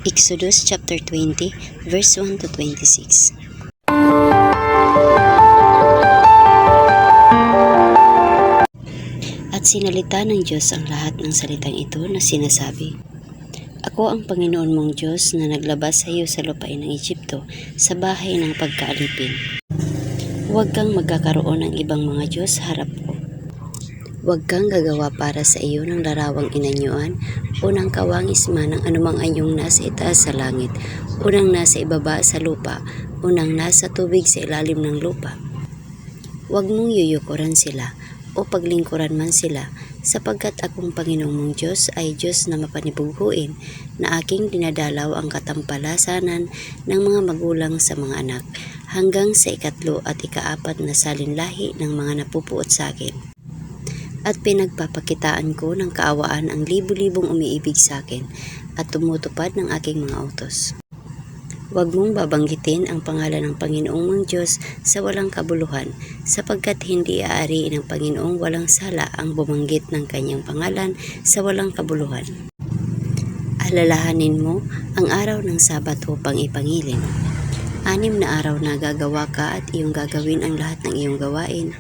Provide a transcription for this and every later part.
Exodus chapter 20, verse 1 to 26. At sinalita ng Diyos ang lahat ng salitang ito na sinasabi, Ako ang Panginoon mong Diyos na naglabas sa iyo sa lupain ng Egypto, sa bahay ng pagkaalipin. Huwag kang magkakaroon ng ibang mga Diyos harap ko. Huwag kang gagawa para sa iyo ng larawang inanyuan o ng kawangis man ng anumang anyong nasa itaas sa langit o ng nasa ibaba sa lupa o ng nasa tubig sa ilalim ng lupa. Huwag mong yuyukuran sila o paglingkuran man sila, sapagkat akong Panginoong mong Diyos ay Diyos na mapanibughuin, na aking dinadalaw ang katampalasanan ng mga magulang sa mga anak, hanggang sa ikatlo at ikaapat na salinlahi ng mga napupuot sa akin. At pinagpapakitaan ko ng kaawaan ang libu-libong umiibig sa akin at tumutupad ng aking mga utos. Huwag mong babanggitin ang pangalan ng Panginoong mong Diyos sa walang kabuluhan, sapagkat hindi aariin ng Panginoong walang sala ang bumanggit ng kanyang pangalan sa walang kabuluhan. Alalahanin mo ang araw ng Sabat upang ipangilin. 6 na araw na gagawa ka at iyong gagawin ang lahat ng iyong gawain.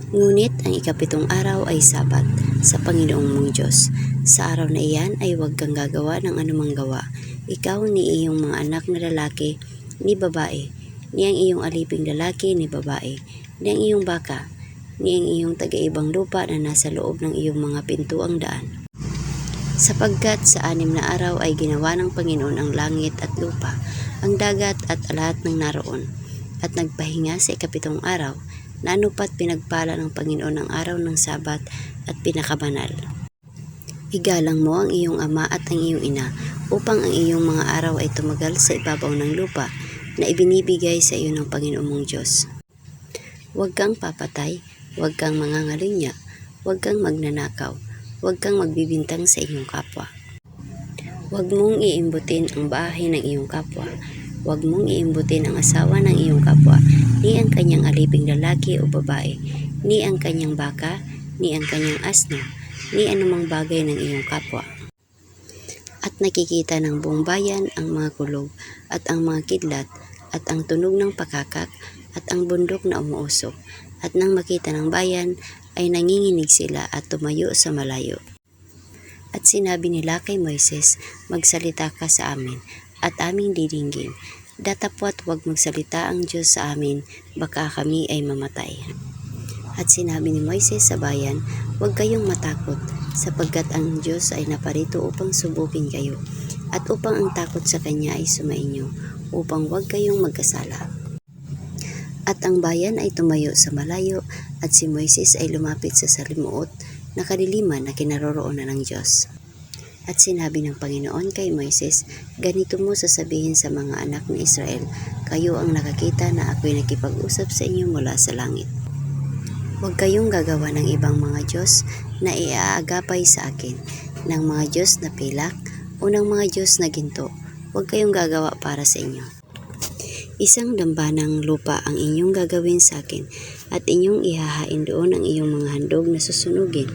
Ngunit ang ikapitong araw ay Sabat sa Panginoong mong Diyos. Sa araw na iyan ay huwag kang gagawa ng anumang gawa. Ikaw ni iyong mga anak na lalaki, ni babae, ni ang iyong aliping lalaki, ni babae, ni ang iyong baka, ni ang iyong taga-ibang lupa na nasa loob ng iyong mga pintuang daan. Sapagkat sa 6 na araw ay ginawa ng Panginoon ang langit at lupa, ang dagat at lahat ng naroon, at nagpahinga sa ikapitong araw. Nanupat pinagpala ng Panginoon ang araw ng Sabat at pinakabanal. Igalang mo ang iyong ama at ang iyong ina, upang ang iyong mga araw ay tumagal sa ibabaw ng lupa na ibinibigay sa iyo ng Panginoon mong Diyos. Huwag kang papatay, huwag kang mangangalunya, huwag kang magnanakaw, huwag kang magbibintang sa iyong kapwa. Huwag mong iimbutin ang bahay ng iyong kapwa. Huwag mong iimbutin ang asawa ng iyong kapwa, ni ang kanyang aliping lalaki o babae, ni ang kanyang baka, ni ang kanyang asno, ni anumang bagay ng iyong kapwa. At nakikita ng buong bayan ang mga kulog, at ang mga kidlat, at ang tunog ng pakakak, at ang bundok na umuusok, at nang makita ng bayan, ay nanginginig sila at tumayo sa malayo. At sinabi nila kay Moises, Magsalita ka sa amin, at aming didinggin. Datapwat huwag magsalita ang Diyos sa amin, baka kami ay mamatay. At sinabi ni Moises sa bayan, Huwag kayong matakot, sapagkat ang Diyos ay naparito upang subukin kayo, at upang ang takot sa Kanya ay sumainyo, upang huwag kayong magkasala. At ang bayan ay tumayo sa malayo, at si Moises ay lumapit sa salimuot na kadiliman na kinaroroonan ng Diyos. At sinabi ng Panginoon kay Moises, Ganito mo sasabihin sa mga anak ng Israel, Kayo ang nakakita na ako'y nakipag-usap sa inyo mula sa langit. Huwag kayong gagawa ng ibang mga Diyos na iaagapay sa akin, ng mga Diyos na pilak o ng mga Diyos na ginto. Huwag kayong gagawa para sa inyo. Isang dambanang lupa ang inyong gagawin sa akin, at inyong ihahain doon ang iyong mga handog na susunugin,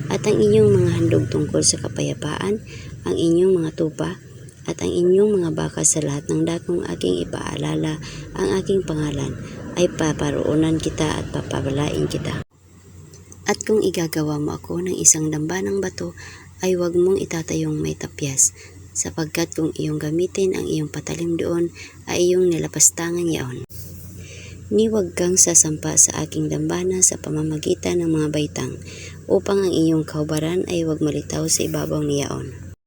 at ang inyong mga handog tungkol sa kapayapaan, ang inyong mga tupa, at ang inyong mga baka sa lahat ng dakong aking ipaalala ang aking pangalan, ay paparoonan kita at papabalain kita. At kung igagawa mo ako ng isang dambanang bato, ay huwag mong itatayong may tapyas, sapagkat kung iyong gamitin ang iyong patalim doon, ay iyong nilapastangan yaon. Ni huwag kang sasampa sa aking dambana sa pamamagitan ng mga baitang, upang ang iyong kaubaran ay huwag malitaw sa ibabaw niyaon.